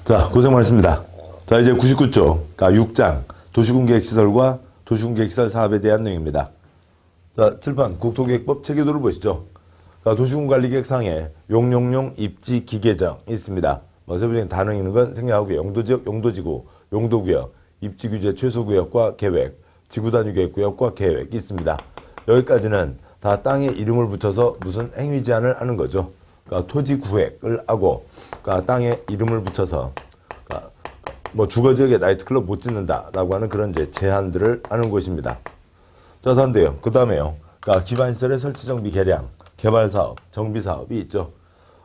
자, 고생 많으십니다. 자, 이제 99쪽, 그러니까 6장, 도시군계획시설과 도시군계획시설 사업에 대한 내용입니다. 자, 칠판 국토계획법 체계도를 보시죠. 그러니까 도시군관리계획상에 용용용 입지 기계정이 있습니다. 세부적인 단어 있는 건 생략하고요. 용도지역, 용도지구, 용도구역, 입지규제 최소구역과 계획, 지구단위계획구역과 계획이 있습니다. 여기까지는 다 땅에 이름을 붙여서 무슨 행위 제한을 하는 거죠. 그러니까 토지 구획을 하고, 그러니까 땅에 이름을 붙여서, 그러니까 주거지역에 나이트클럽 못 짓는다라고 하는 그런 이제 제한들을 하는 것입니다. 자, 다른데요. 그 다음에요. 그러니까 기반시설의 설치, 정비, 개량, 개발사업, 정비사업이 있죠.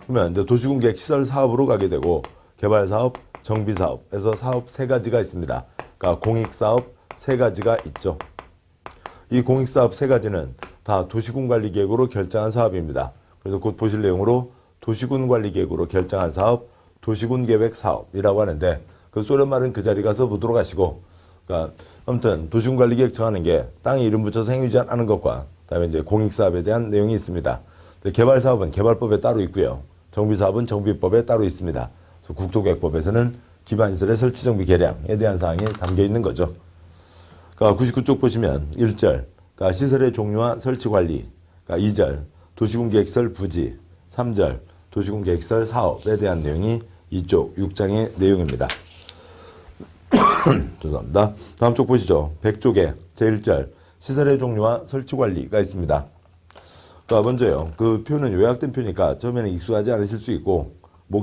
그러면 이제 도시군계획 시설 사업으로 가게 되고, 개발사업, 정비사업에서 사업 세 가지가 있습니다. 그러니까 공익사업 세 가지가 있죠. 이 공익사업 세 가지는 다 도시군관리계획으로 결정한 사업입니다. 그래서 곧 보실 내용으로 도시군관리계획으로 결정한 사업, 도시군계획사업이라고 하는데, 그 소련 말은 그 자리 가서 보도록 하시고, 그러니까 아무튼 도시군관리계획 정하는 게 땅에 이름 붙여서 행위 제한하는 것과 그다음에 이제 공익사업에 대한 내용이 있습니다. 개발사업은 개발법에 따로 있고요. 정비사업은 정비법에 따로 있습니다. 그래서 국토계획법에서는 기반시설의 설치, 정비, 개량에 대한 사항이 담겨 있는 거죠. 그러니까 99쪽 보시면 1절, 그러니까 시설의 종류와 설치 관리, 그러니까 2절, 도시군계획시설 부지, 3절, 도시군계획시설 사업에 대한 내용이 이쪽 6장의 내용입니다. 죄송합니다. 다음 쪽 보시죠. 100쪽에 제1절, 시설의 종류와 설치 관리가 있습니다. 그러니까 먼저요. 그 표는 요약된 표니까 처음에는 익숙하지 않으실 수 있고,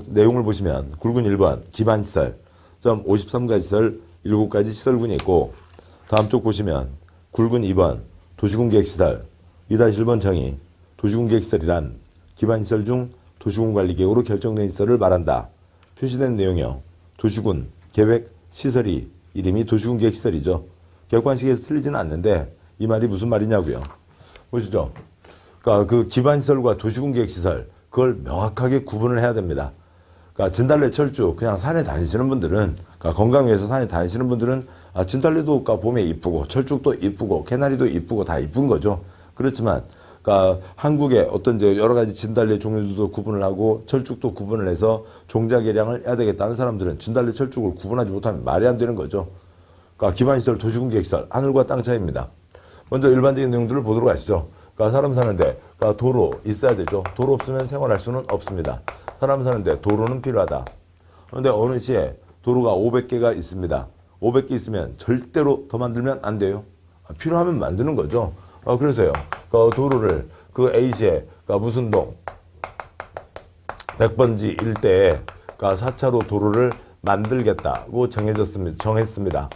내용을 보시면 굵은 1번 기반시설, 53가지 시설 7가지 시설군이 있고, 다음 쪽 보시면 굵은 2번 도시군계획시설, 2-1번 정의, 도시군계획시설이란 기반시설 중 도시군관리계획으로 결정된 시설을 말한다. 표시된 내용이요. 도시군, 계획, 시설이 이름이 도시군계획시설이죠. 객관식에서 틀리지는 않는데 이 말이 무슨 말이냐고요. 보시죠. 그러니까 그 기반시설과 도시군계획시설 그걸 명확하게 구분을 해야 됩니다. 그러니까 진달래 철쭉 그냥 산에 다니시는 분들은, 그러니까 건강 위해서 산에 다니시는 분들은 진달래도 그러니까 봄에 이쁘고 철쭉도 이쁘고 개나리도 이쁘고 다 이쁜 거죠. 그렇지만 그러니까 한국의 어떤 이제 여러 가지 진달래 종류들도 구분을 하고 철쭉도 구분을 해서 종자 개량을 해야 되겠다는 사람들은 진달래 철쭉을 구분하지 못하면 말이 안 되는 거죠. 그러니까 기반시설, 도시군계획시설 하늘과 땅 차이입니다. 먼저 일반적인 내용들을 보도록 하시죠. 그러니까 사람 사는데 그러니까 도로 있어야 되죠. 도로 없으면 생활할 수는 없습니다. 사람 사는데 도로는 필요하다. 그런데 어느 시에 도로가 500개가 있습니다. 500개 있으면 절대로 더 만들면 안 돼요. 필요하면 만드는 거죠. 그래서요. 그 도로를 그 A시에 무슨 동 100번지 일대에 4차로 도로를 만들겠다고 정했습니다.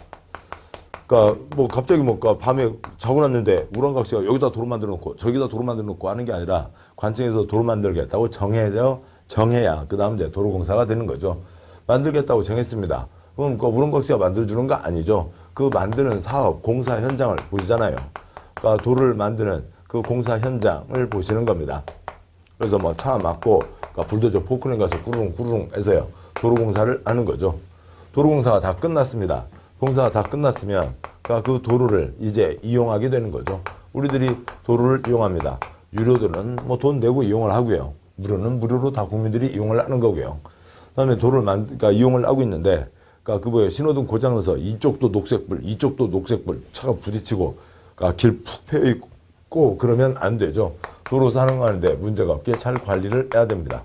그러니까 갑자기 밤에 자고 났는데 우렁각시가 여기다 도로 만들어 놓고 저기다 도로 만들어 놓고 하는 게 아니라 관청에서 도로 만들겠다고 정해야 그다음 이제 도로공사가 되는 거죠. 만들겠다고 정했습니다. 그럼 그 우렁각시가 만들어주는 거 아니죠. 그 만드는 사업, 공사 현장을 보시잖아요. 그러니까 도로를 만드는 그 공사 현장을 보시는 겁니다. 그래서 차 막고 불도저 포크레인 가서 꾸르릉 해서요. 도로공사를 하는 거죠. 도로공사가 다 끝났습니다. 공사가 다 끝났으면 그 도로를 이제 이용하게 되는 거죠. 우리들이 도로를 이용합니다. 유료들은 돈 내고 이용을 하고요. 무료는 무료로 다 국민들이 이용을 하는 거고요. 그다음에 도로를 이용을 하고 있는데 신호등 고장나서 이쪽도 녹색불, 이쪽도 녹색불 차가 부딪히고 길 푹 패여 있고 그러면 안 되죠. 도로 사용하는데 문제가 없게 잘 관리를 해야 됩니다.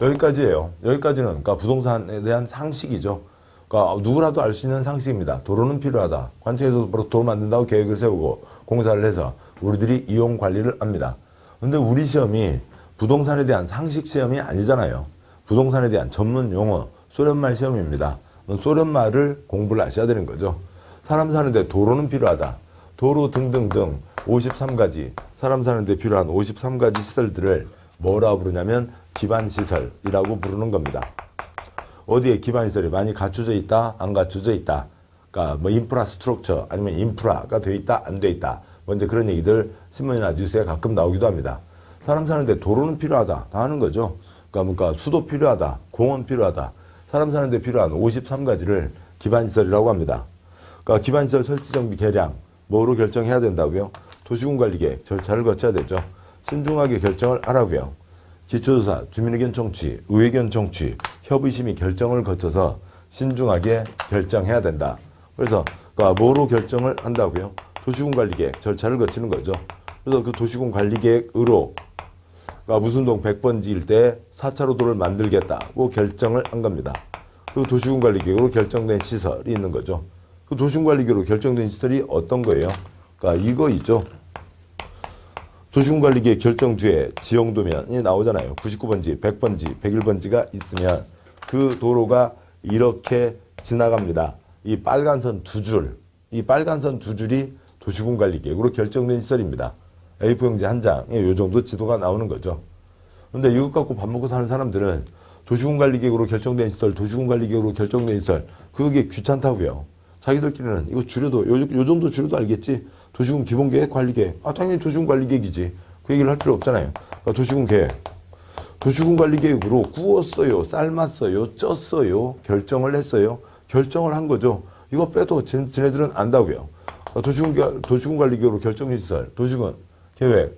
여기까지예요. 여기까지는 부동산에 대한 상식이죠. 누구라도 알 수 있는 상식입니다. 도로는 필요하다. 관청에서 도로 만든다고 계획을 세우고 공사를 해서 우리들이 이용 관리를 합니다. 근데 우리 시험이 부동산에 대한 상식 시험이 아니잖아요. 부동산에 대한 전문 용어, 소련말 시험입니다. 소련말을 공부를 하셔야 되는 거죠. 사람 사는데 도로는 필요하다. 도로 등등등 53가지, 사람 사는데 필요한 53가지 시설들을 뭐라 부르냐면 기반시설이라고 부르는 겁니다. 어디에 기반시설이 많이 갖춰져 있다, 안 갖춰져 있다. 그러니까 인프라스트럭처 아니면 인프라가 돼 있다, 안 돼 있다. 먼저 그런 얘기들 신문이나 뉴스에 가끔 나오기도 합니다. 사람 사는데 도로는 필요하다. 다 하는 거죠. 그러니까 수도 필요하다, 공원 필요하다. 사람 사는데 필요한 53가지를 기반시설이라고 합니다. 그러니까 기반시설 설치, 정비, 개량 뭐로 결정해야 된다고요? 도시군관리계획 절차를 거쳐야 되죠. 신중하게 결정을 하라고요. 기초조사, 주민의견 청취, 의회견 청취, 협의심의 결정을 거쳐서 신중하게 결정해야 된다. 그래서 뭐로 결정을 한다고요? 도시군관리계획 절차를 거치는 거죠. 그래서 그 도시군관리계획으로 무슨동 100번지 일대에 4차로도를 만들겠다고 결정을 한 겁니다. 그 도시군관리계획으로 결정된 시설이 있는 거죠. 그 도시군관리계획으로 결정된 시설이 어떤 거예요? 이거 있죠. 도시군관리계획 결정주에 지형도면이 나오잖아요. 99번지, 100번지, 101번지가 있으면 그 도로가 이렇게 지나갑니다. 이 빨간선 두 줄, 이 빨간선 두 줄이 도시군관리계획으로 결정된 시설입니다. A4용지 한 장에 이 정도 지도가 나오는 거죠. 근데 이것 갖고 밥 먹고 사는 사람들은 도시군관리계획으로 결정된 시설, 도시군관리계획으로 결정된 시설, 그게 귀찮다고요. 자기들끼리는 이거 줄여도, 요 정도 줄여도 알겠지? 도시군 기본계획, 관리계획. 당연히 도시군관리계획이지. 그 얘기를 할 필요 없잖아요. 도시군계획. 도시군관리계획으로 구웠어요, 삶았어요, 쪘어요, 결정을 했어요. 결정을 한 거죠. 이거 빼도 지네들은 안다고요. 도시군관리계획으로 결정된 시설, 도시군 계획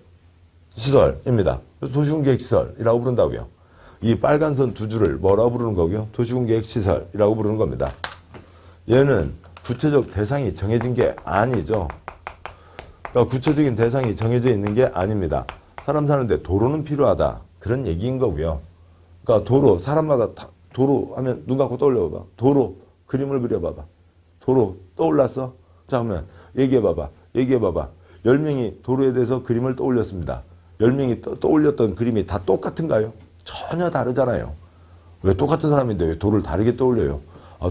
시설입니다. 그래서 도시군계획 시설이라고 부른다고요. 이 빨간선 두 줄을 뭐라고 부르는 거고요? 도시군계획 시설이라고 부르는 겁니다. 얘는 구체적 대상이 정해진 게 아니죠. 구체적인 대상이 정해져 있는 게 아닙니다. 사람 사는데 도로는 필요하다. 그런 얘기인 거고요. 도로, 사람마다 도로 하면 눈 감고 떠올려봐봐. 도로, 그림을 그려봐봐. 도로 떠올랐어? 자, 그러면 얘기해봐봐. 10명이 도로에 대해서 그림을 떠올렸습니다. 10명이 떠올렸던 그림이 다 똑같은가요? 전혀 다르잖아요. 왜 똑같은 사람인데 왜 도로를 다르게 떠올려요?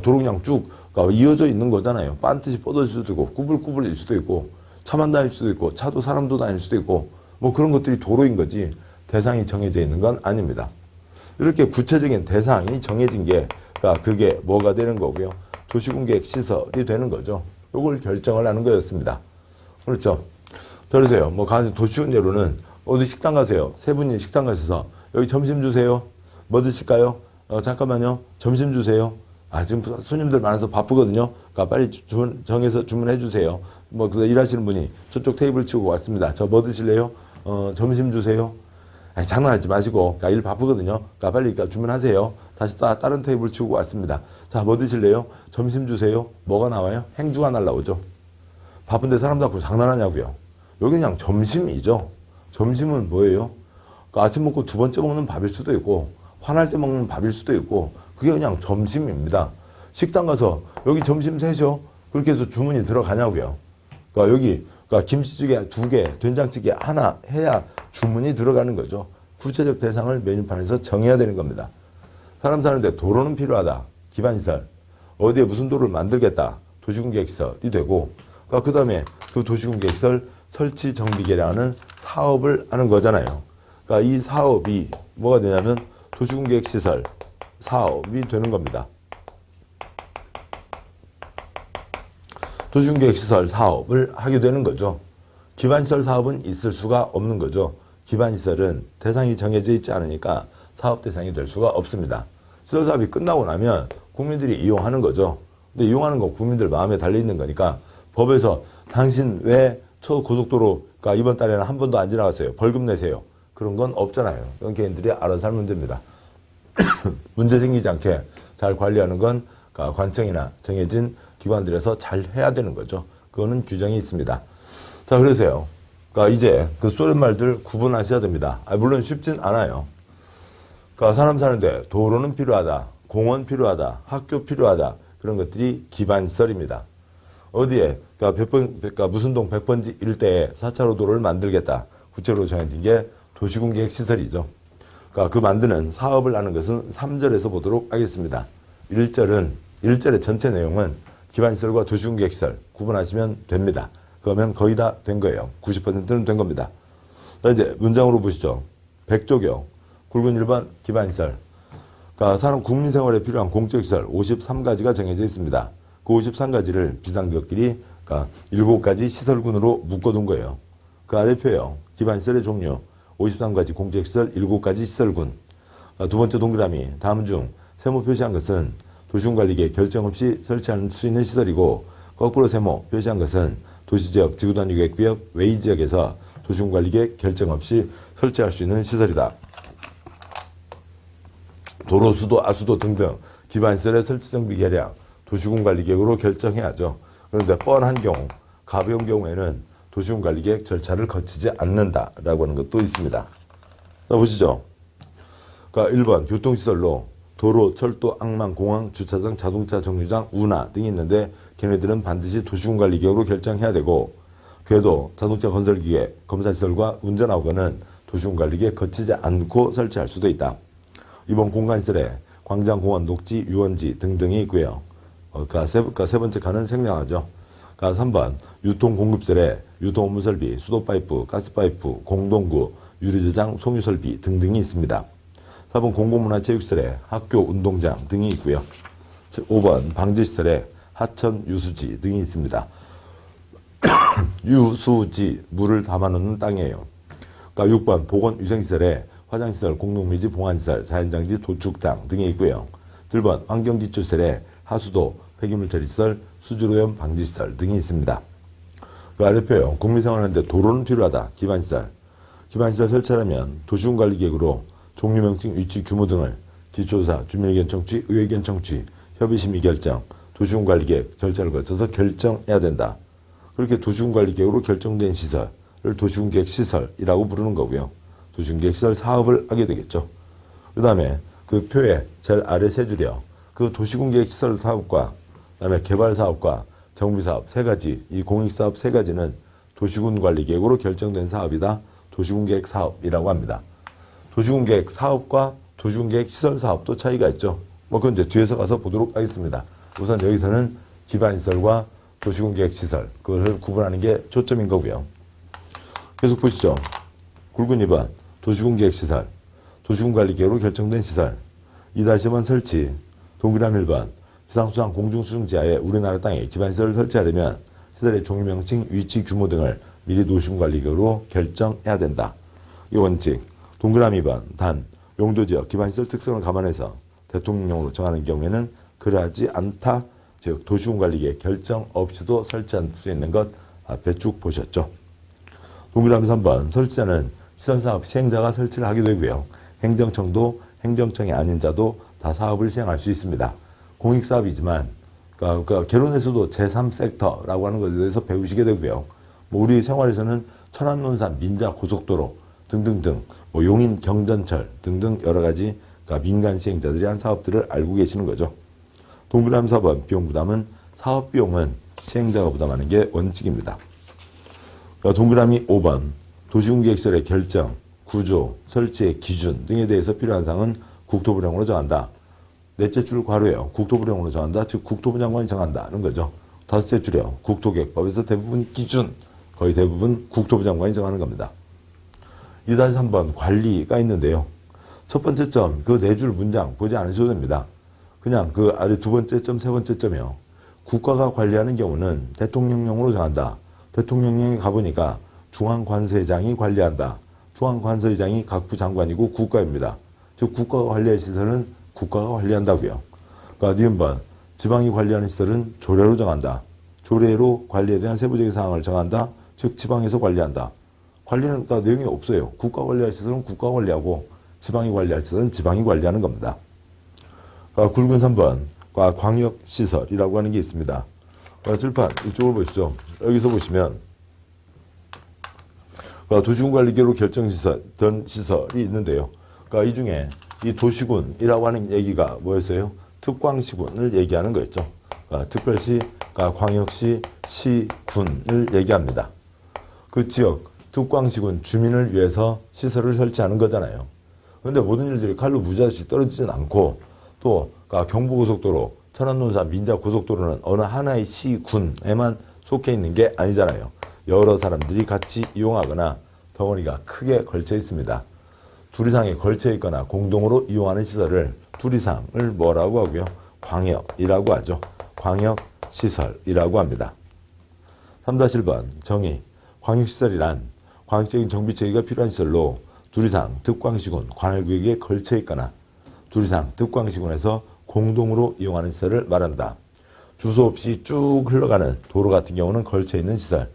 도로 그냥 쭉 이어져 있는 거잖아요. 반듯이 뻗어질 수도 있고, 꾸불꾸불일 수도 있고, 차만 다닐 수도 있고, 차도 사람도 다닐 수도 있고, 뭐 그런 것들이 도로인 거지, 대상이 정해져 있는 건 아닙니다. 이렇게 구체적인 대상이 정해진 게, 그게 뭐가 되는 거고요? 도시군계획 시설이 되는 거죠. 이걸 결정을 하는 거였습니다. 그렇죠. 들으세요. 도시군 예로는 어디 식당 가세요. 세 분이 식당 가셔서 여기 점심 주세요. 뭐 드실까요? 잠깐만요. 점심 주세요. 지금 손님들 많아서 바쁘거든요. 빨리 정해서 주문해 주세요. 일하시는 분이 저쪽 테이블 치고 왔습니다. 저 뭐 드실래요? 점심 주세요. 장난하지 마시고, 일 바쁘거든요. 빨리 주문하세요. 다시 다른 테이블 치고 왔습니다. 자, 뭐 드실래요? 점심 주세요. 뭐가 나와요? 행주가 날라오죠. 바쁜데 사람 잡고 장난하냐고요. 여기 그냥 점심이죠. 점심은 뭐예요? 아침 먹고 두 번째 먹는 밥일 수도 있고, 화날 때 먹는 밥일 수도 있고, 그게 그냥 점심입니다. 식당 가서 여기 점심 세죠? 그렇게 해서 주문이 들어가냐고요. 여기 김치찌개 2개, 된장찌개 하나 해야 주문이 들어가는 거죠. 구체적 대상을 메뉴판에서 정해야 되는 겁니다. 사람 사는데 도로는 필요하다. 기반시설. 어디에 무슨 도로를 만들겠다. 도시군계획시설이 되고, 그 다음에 그 도시군계획시설 설치 정비 계량하는 사업을 하는 거잖아요. 이 사업이 뭐가 되냐면 도시군계획시설 사업이 되는 겁니다. 도시군계획시설 사업을 하게 되는 거죠. 기반시설 사업은 있을 수가 없는 거죠. 기반시설은 대상이 정해져 있지 않으니까 사업 대상이 될 수가 없습니다. 시설 사업이 끝나고 나면 국민들이 이용하는 거죠. 근데 이용하는 건 국민들 마음에 달려있는 거니까 법에서 당신 왜 초고속도로가 이번 달에는 한 번도 안 지나갔어요. 벌금 내세요. 그런 건 없잖아요. 그건 개인들이 알아서 하면 됩니다. 문제 생기지 않게 잘 관리하는 건 관청이나 정해진 기관들에서 잘 해야 되는 거죠. 그거는 규정이 있습니다. 자, 그래서요. 이제 그 소련 말들 구분하셔야 됩니다. 물론 쉽진 않아요. 사람 사는데 도로는 필요하다. 공원 필요하다. 학교 필요하다. 그런 것들이 기반시설입니다. 어디에? 무슨동 100번지 일대에 4차로 도로를 만들겠다. 구체로 정해진 게 도시군계획 시설이죠. 그 만드는 사업을 하는 것은 3절에서 보도록 하겠습니다. 1절의 전체 내용은 기반시설과 도시군계획시설 구분하시면 됩니다. 그러면 거의 다 된 거예요. 90%는 된 겁니다. 이제 문장으로 보시죠. 100조교, 굵은 1번 기반시설. 사람 국민생활에 필요한 공적시설 53가지가 정해져 있습니다. 그 53가지를 비상기업끼리 7가지 시설군으로 묶어둔 거예요. 그 아래 표요. 기반시설의 종류 53가지 공적시설 7가지 시설군. 두 번째 동그라미 다음 중 세모 표시한 것은 도시군관리계획 결정 없이 설치할 수 있는 시설이고, 거꾸로 세모 표시한 것은 도시지역 지구단위계획구역 외지역에서 도시군관리계획 결정 없이 설치할 수 있는 시설이다. 도로, 수도, 아수도 등등 기반시설의 설치 정비 계량, 도시군 관리 계획으로 결정해야죠. 그런데 뻔한 경우, 가벼운 경우에는 도시군 관리 계획 절차를 거치지 않는다라고 하는 것도 있습니다. 자, 보시죠. 그러니까 1번 교통시설로 도로, 철도, 항만, 공항, 주차장, 자동차 정류장, 운하 등이 있는데 걔네들은 반드시 도시군 관리 계획으로 결정해야 되고, 궤도, 자동차 건설 기계, 검사시설과 운전하고는 도시군 관리 계획 거치지 않고 설치할 수도 있다. 이번 공간시설에 광장, 공원, 녹지, 유원지 등등이 있고요. 그러니까 세 번째 칸은 생략하죠. 그러니까 3번 유통공급시설에 유통 업무 설비, 수도 파이프, 가스 파이프, 공동구, 유리저장, 송유 설비 등등이 있습니다. 4번 공공문화체육시설에 학교, 운동장 등이 있고요. 5번 방지시설에 하천, 유수지 등이 있습니다. 유수지, 물을 담아놓는 땅이에요. 그러니까 6번 보건위생시설에 화장시설, 공동미지, 봉안시설, 자연장지, 도축장 등이 있고요. 7번 환경기초시설에 하수도, 폐기물 처리시설, 수질오염 방지시설 등이 있습니다. 그 아래표요. 국민생활하는데 도로는 필요하다. 기반시설. 기반시설 설치하려면 도시군 관리 계획으로 종류명칭, 위치, 규모 등을 기초조사, 주민의견 청취, 의회견 청취, 협의심의 결정, 도시군 관리 계획 절차를 거쳐서 결정해야 된다. 그렇게 도시군 관리 계획으로 결정된 시설을 도시군 계획 시설이라고 부르는 거고요. 도시군 계획 시설 사업을 하게 되겠죠. 그 다음에 그 표에 제일 아래 세 줄이요. 그 도시군 계획 시설 사업과 그다음에 개발 사업과 정비 사업 세 가지, 이 공익 사업 세 가지는 도시군 관리 계획으로 결정된 사업이다. 도시군 계획 사업이라고 합니다. 도시군 계획 사업과 도시군 계획 시설 사업도 차이가 있죠. 뭐 그건 이제 뒤에서 가서 보도록 하겠습니다. 우선 여기서는 기반 시설과 도시군 계획 시설 그것을 구분하는 게 초점인 거고요. 계속 보시죠. 굵은 2번 도시군 계획 시설, 도시군 관리 계획으로 결정된 시설. 2-1 설치. 동그라미 1번 지상수상 공중수중지하에 우리나라 땅에 기반시설을 설치하려면 시설의 종류명칭, 위치, 규모 등을 미리 도시군 관리 계획으로 결정해야 된다. 이 원칙. 동그라미 2번 단 용도지역 기반시설 특성을 감안해서 대통령령으로 정하는 경우에는 그러하지 않다. 즉 도시군 관리 계획 결정 없이도 설치할 수 있는 것 앞에 쭉 보셨죠. 동그라미 3번 설치자는 시설사업 시행자가 설치를 하게 되고요. 행정청도 행정청이 아닌 자도 다 사업을 시행할 수 있습니다. 공익사업이지만 그러니까 개론에서도 제3섹터라고 하는 것에 대해서 배우시게 되고요. 뭐 우리 생활에서는 천안논산 민자고속도로 등등등 뭐 용인 경전철 등등 여러 가지 그러니까 민간 시행자들이 한 사업들을 알고 계시는 거죠. 동그라미 4번 비용 부담은 사업 비용은 시행자가 부담하는 게 원칙입니다. 동그라미 5번 도시군계획시설의 결정, 구조, 설치의 기준 등에 대해서 필요한 사항은 국토부령으로 정한다. 넷째 줄 괄호예요. 국토부령으로 정한다. 즉 국토부 장관이 정한다는 거죠. 다섯째 줄이요. 국토계획법에서 대부분 기준, 거의 대부분 국토부 장관이 정하는 겁니다. 2-3번 관리가 있는데요. 첫 번째 점, 그 네 줄 문장 보지 않으셔도 됩니다. 그냥 그 아래 두 번째 점, 세 번째 점이요. 국가가 관리하는 경우는 대통령령으로 정한다. 대통령령에 가보니까 중앙관세장이 관리한다. 중앙관세장이 각부 장관이고 국가입니다. 즉 국가가 관리할 시설은 국가가 관리한다고요. 그러니까 니은번 지방이 관리하는 시설은 조례로 정한다. 조례로 관리에 대한 세부적인 사항을 정한다. 즉 지방에서 관리한다. 관리는 그러니까 내용이 없어요. 국가 관리할 시설은 국가 관리하고 지방이 관리할 시설은 지방이 관리하는 겁니다. 그러니까 굵은 3번 광역시설이라고 하는 게 있습니다. 그러니까 줄판 이쪽을 보시죠. 여기서 보시면 그러니까 도시군관리계획으로 결정시설, 전 시설이 있는데요. 그러니까 이 중에 이 도시군이라고 하는 얘기가 뭐였어요? 특광시군을 얘기하는 거였죠. 그러니까 특별시, 그러니까 광역시, 시군을 얘기합니다. 그 지역 특광시군 주민을 위해서 시설을 설치하는 거잖아요. 그런데 모든 일들이 칼로 무자시 떨어지진 않고 또 그러니까 경부고속도로, 천안논산 민자고속도로는 어느 하나의 시군에만 속해 있는 게 아니잖아요. 여러 사람들이 같이 이용하거나 덩어리가 크게 걸쳐 있습니다. 둘 이상이 걸쳐 있거나 공동으로 이용하는 시설을 둘 이상을 뭐라고 하고요? 광역이라고 하죠. 광역시설이라고 합니다. 3-1번 정의. 광역시설이란 광역적인 정비체계가 필요한 시설로 둘 이상 특광시군, 관할구역에 걸쳐 있거나 둘 이상 특광시군에서 공동으로 이용하는 시설을 말한다. 주소 없이 쭉 흘러가는 도로 같은 경우는 걸쳐 있는 시설.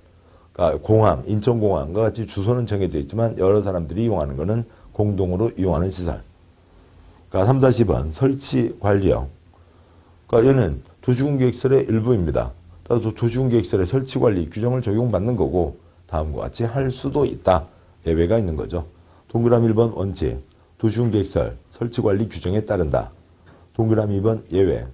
그러니까 공항, 인천공항과 같이 주소는 정해져 있지만 여러 사람들이 이용하는 것은 공동으로 이용하는 시설. 그러니까 3-2번 설치 관리요. 그러니까 얘는 도시군계획설의 일부입니다. 따라서 도시군계획설의 설치 관리 규정을 적용받는 거고 다음과 같이 할 수도 있다. 예외가 있는 거죠. 동그라미 1번 원칙. 도시군계획설 설치 관리 규정에 따른다. 동그라미 2번 예외.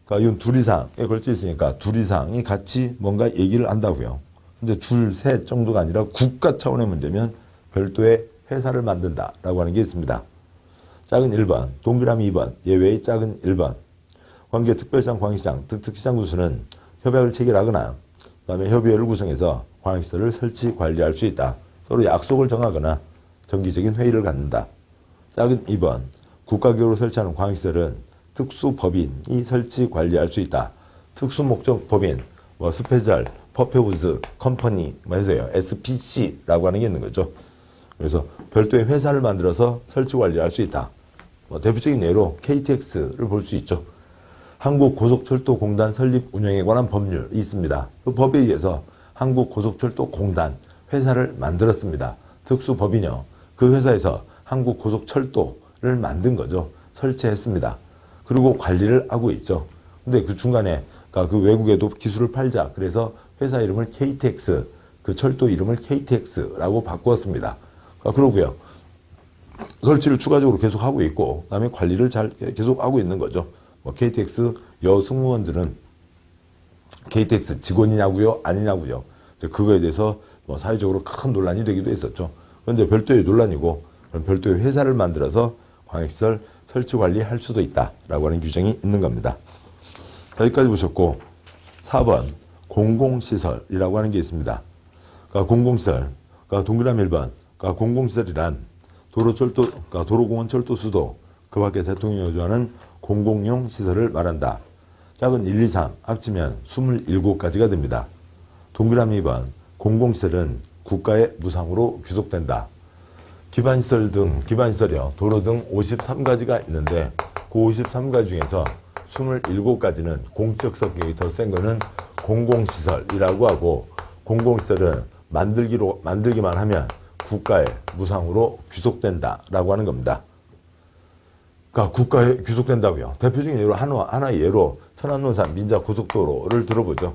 그러니까 이건 둘 이상에 걸쳐 있으니까 둘 이상이 같이 뭔가 얘기를 한다고요. 근데 둘, 셋 정도가 아니라 국가 차원의 문제면 별도의 회사를 만든다라고 하는 게 있습니다. 작은 1번, 동그라미 2번, 예외의 작은 1번. 관계특별시장, 광역시장, 특특시장 군수는 협약을 체결하거나 그다음에 협의회를 구성해서 광역시설을 설치, 관리할 수 있다. 서로 약속을 정하거나 정기적인 회의를 갖는다. 작은 2번, 국가기구로 설치하는 광역시설은 특수법인이 설치, 관리할 수 있다. 특수목적법인, 스페셜, 퍼페우즈, 컴퍼니, 해서요. SPC라고 하는 게 있는 거죠. 그래서 별도의 회사를 만들어서 설치, 관리할 수 있다. 대표적인 예로 KTX를 볼 수 있죠. 한국고속철도공단 설립 운영에 관한 법률이 있습니다. 그 법에 의해서 한국고속철도공단 회사를 만들었습니다. 특수법인이요. 그 회사에서 한국고속철도를 만든 거죠. 설치했습니다. 그리고 관리를 하고 있죠. 근데 그 중간에 그 외국에도 기술을 팔자. 그래서 회사 이름을 KTX, 그 철도 이름을 KTX라고 바꾸었습니다. 그러고요. 설치를 추가적으로 계속하고 있고 그다음에 관리를 잘 계속하고 있는 거죠. KTX 여승무원들은 KTX 직원이냐고요? 아니냐고요? 그거에 대해서 사회적으로 큰 논란이 되기도 했었죠. 그런데 별도의 논란이고 그럼 별도의 회사를 만들어서 광역시설 설치 관리할 수도 있다라고 하는 규정이 있는 겁니다. 여기까지 보셨고 4번 공공시설이라고 하는 게 있습니다. 그러니까 공공시설, 그러니까 동그라미 1번, 그러니까 공공시설이란 도로공원, 철도, 수도, 그 밖에 대통령이 요구하는 공공용 시설을 말한다. 작은 1, 2, 3 합치면 27가지가 됩니다. 동그라미 2번 공공시설은 국가의 무상으로 귀속된다. 기반시설이요. 도로 등 53가지가 있는데 그 53가지 중에서 27가지는 공적 성격이 더 센 거는 공공시설이라고 하고 공공시설은 만들기만 하면 국가에 무상으로 귀속된다라고 하는 겁니다. 그러니까 국가에 귀속된다고요. 대표적인 예로 하나의 예로 천안논산 민자고속도로를 들어보죠.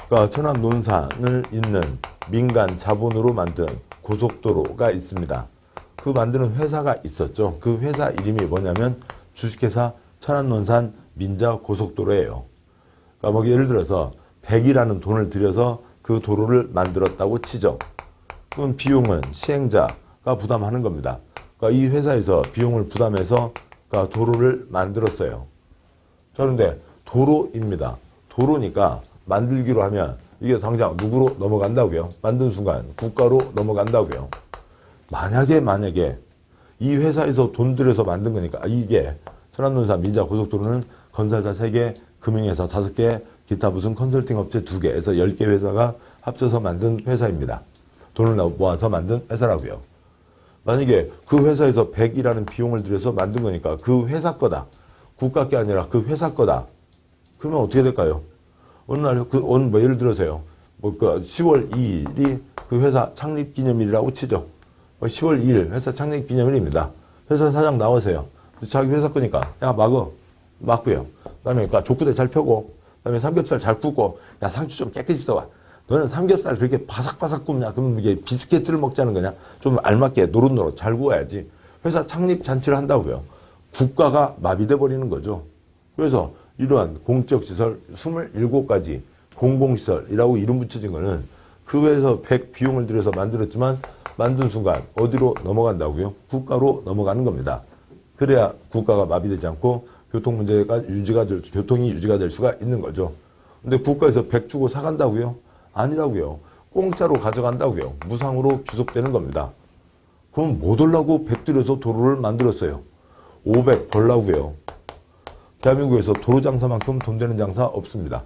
그러니까 천안논산을 잇는 민간 자본으로 만든 고속도로가 있습니다. 그 만드는 회사가 있었죠. 그 회사 이름이 뭐냐면 주식회사 천안논산 민자고속도로예요. 그러니까 예를 들어서 100이라는 돈을 들여서 그 도로를 만들었다고 치죠. 그럼 비용은 시행자가 부담하는 겁니다. 그러니까 이 회사에서 비용을 부담해서 그러니까 도로를 만들었어요. 그런데 도로입니다. 도로니까 만들기로 하면 이게 당장 누구로 넘어간다고요? 만든 순간 국가로 넘어간다고요. 만약에 이 회사에서 돈 들여서 만든 거니까 이게 천안논산 민자고속도로는 건설사 3개, 금융회사 5개, 기타 무슨 컨설팅 업체 2개에서 10개 회사가 합쳐서 만든 회사입니다. 돈을 모아서 만든 회사라고요. 만약에 그 회사에서 100이라는 비용을 들여서 만든 거니까 그 회사 거다. 국가 게 아니라 그 회사 거다. 그러면 어떻게 될까요? 어느 날, 예를 들어서요. 10월 2일이 그 회사 창립 기념일이라고 치죠. 10월 2일 회사 창립 기념일입니다. 회사 사장 나오세요. 자기 회사 거니까, 야, 막고요. 그 다음에 족구대 잘 펴고, 그 다음에 삼겹살 잘 굽고, 야, 상추 좀 깨끗이 써와. 너는 삼겹살 그렇게 바삭바삭 굽냐? 그러면 이게 비스켓을 먹자는 거냐? 좀 알맞게 노릇노릇 잘 구워야지. 회사 창립 잔치를 한다고요. 국가가 마비돼 버리는 거죠. 그래서 이러한 공적시설 27가지 공공시설이라고 이름 붙여진 거는 그 회사에서 100 비용을 들여서 만들었지만 만든 순간 어디로 넘어간다고요? 국가로 넘어가는 겁니다. 그래야 국가가 마비되지 않고 교통이 유지가 될 수가 있는 거죠. 근데 국가에서 100 주고 사간다고요? 아니라고요. 공짜로 가져간다고요. 무상으로 귀속되는 겁니다. 그럼 뭐 달라고 100 들여서 도로를 만들었어요? 500 벌라고요. 대한민국에서 도로 장사만큼 돈 되는 장사 없습니다.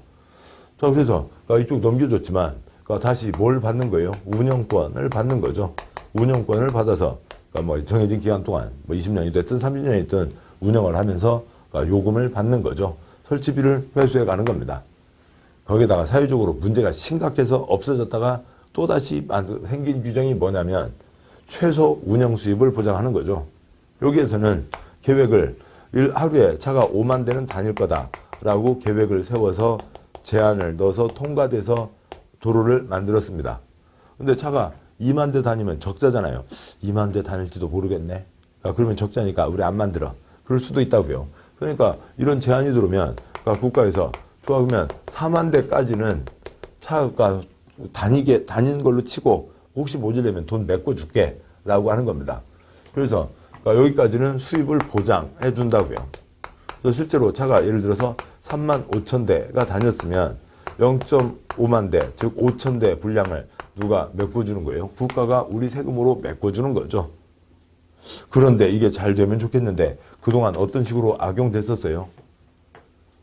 자, 그래서 이쪽 넘겨줬지만 다시 뭘 받는 거예요? 운영권을 받는 거죠. 운영권을 받아서 정해진 기간 동안 20년이 됐든 30년이 됐든 운영을 하면서 요금을 받는 거죠. 설치비를 회수해 가는 겁니다. 거기다가 사회적으로 문제가 심각해서 없어졌다가 또다시 생긴 규정이 뭐냐면 최소 운영 수입을 보장하는 거죠. 여기에서는 계획을 하루에 차가 5만 대는 다닐 거다라고 계획을 세워서 제한을 넣어서 통과돼서 도로를 만들었습니다. 근데 차가 2만 대 다니면 적자잖아요. 2만 대 다닐지도 모르겠네. 그러면 적자니까 우리 안 만들어. 그럴 수도 있다고요. 그러니까 이런 제한이 들어오면 국가에서 좋아 그러면 4만 대까지는 차가 다니는 걸로 치고 혹시 모자라면 돈 메꿔줄게 라고 하는 겁니다. 그래서 여기까지는 수입을 보장해 준다고요. 그래서 실제로 차가 예를 들어서 3만 5천 대가 다녔으면 0.5만 대, 즉 5천 대 분량을 누가 메꿔주는 거예요? 국가가 우리 세금으로 메꿔주는 거죠. 그런데 이게 잘 되면 좋겠는데 그동안 어떤 식으로 악용됐었어요?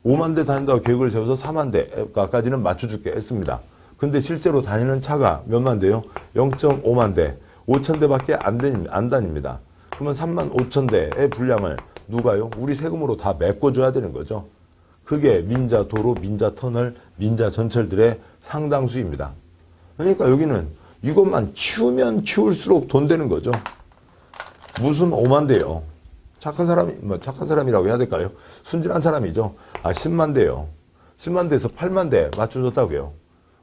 5만 대 다닌다고 계획을 세워서 4만 대까지는 맞춰줄게 했습니다. 근데 실제로 다니는 차가 몇만 대요? 0.5만 대, 5천 대밖에 안 다닙니다. 그러면 3만 5천 대의 분량을 누가요? 우리 세금으로 다 메꿔줘야 되는 거죠. 그게 민자 도로, 민자 터널, 민자 전철들의 상당수입니다. 그러니까 여기는 이것만 키우면 키울수록 돈 되는 거죠. 무슨 5만 대요? 착한 사람이라고 해야 될까요? 순진한 사람이죠. 10만 대요. 10만 대에서 8만 대 맞춰줬다고요.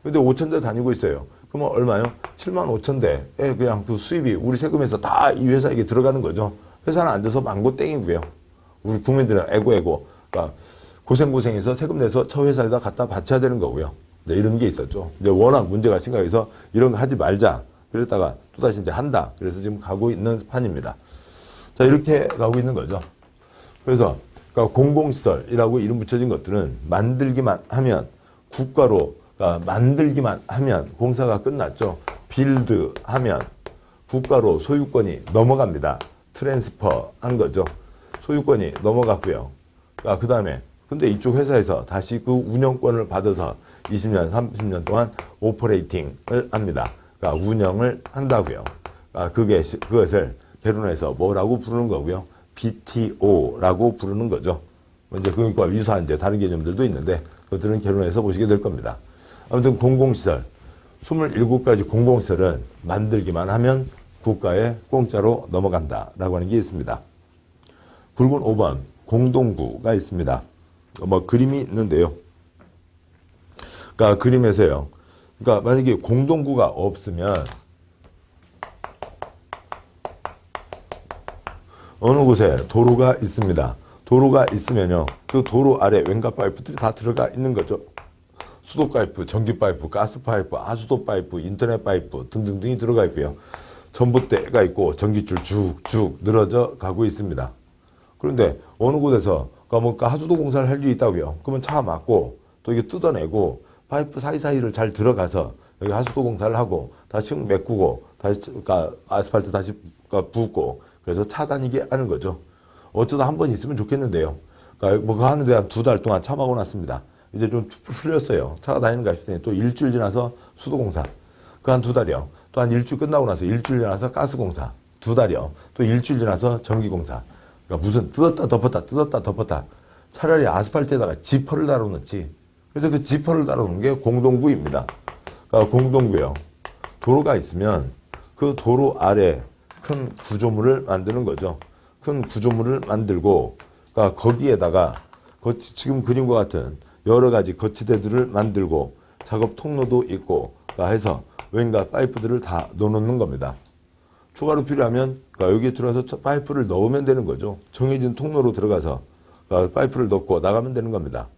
근데 5천 대 다니고 있어요. 그러면 얼마요? 7만 5천 대에 그냥 그 수입이 우리 세금에서 다 이 회사에게 들어가는 거죠. 회사는 앉아서 망고 땡이고요. 우리 국민들은 애고. 그러니까 고생해서 세금 내서 처 회사에다 갖다 바쳐야 되는 거고요. 네, 이런 게 있었죠. 이제 워낙 문제가 심각해서 이런 거 하지 말자. 그랬다가 또다시 이제 한다. 그래서 지금 가고 있는 판입니다. 자, 이렇게 가고 있는 거죠. 그래서 그러니까 공공시설이라고 이름 붙여진 것들은 만들기만 하면 국가로 만들기만 하면 공사가 끝났죠. 빌드 하면 국가로 소유권이 넘어갑니다. 트랜스퍼 한 거죠. 소유권이 넘어갔고요. 그 다음에 근데 이쪽 회사에서 다시 그 운영권을 받아서 20년, 30년 동안 오퍼레이팅을 합니다. 그러니까 운영을 한다고요. 그것을 개론해서 뭐라고 부르는 거고요. BTO라고 부르는 거죠. 이제 그것과 유사한 이제 다른 개념들도 있는데 그것들은 개론해서 보시게 될 겁니다. 아무튼 공공시설, 27가지 공공시설은 만들기만 하면 국가에 공짜로 넘어간다라고 하는 게 있습니다. 굵은 5번 공동구가 있습니다. 그림이 있는데요. 그러니까 그림에서요. 그러니까 만약에 공동구가 없으면 어느 곳에 도로가 있습니다. 도로가 있으면요. 그 도로 아래 왠가 파이프들이 다 들어가 있는 거죠. 수도 파이프, 전기 파이프, 가스 파이프, 하수도 파이프, 인터넷 파이프 등등등이 들어가 있고요. 전봇대가 있고 전기줄 쭉쭉 늘어져 가고 있습니다. 그런데 어느 곳에서 하수도 공사를 할 일이 있다고요. 그러면 차 막고 또 이게 뜯어내고 파이프 사이사이를 잘 들어가서 여기 하수도 공사를 하고 다시 메꾸고 다시 아스팔트 다시 붓고 그래서 차 다니게 하는 거죠. 어쩌다 한 번 있으면 좋겠는데요. 그거 하는데 한 2달 동안 차 막고 났습니다. 이제 좀 풀렸어요. 차가 다니는가 싶더니 또 일주일 지나서 수도공사. 그 한 2달이요. 또 한 일주일 끝나고 나서 일주일 지나서 가스공사. 2달이요. 또 일주일 지나서 전기공사. 그러니까 무슨 뜯었다 덮었다. 차라리 아스팔트에다가 지퍼를 달아놓지. 그래서 그 지퍼를 달아놓는 게 공동구입니다. 그러니까 공동구요. 도로가 있으면 그 도로 아래 큰 구조물을 만드는 거죠. 큰 구조물을 만들고 그러니까 거기에다가 지금 그림과 같은 여러 가지 거치대들을 만들고 작업 통로도 있고 해서 왠가 파이프들을 다 넣어놓는 겁니다. 추가로 필요하면 여기에 들어가서 파이프를 넣으면 되는 거죠. 정해진 통로로 들어가서 파이프를 넣고 나가면 되는 겁니다.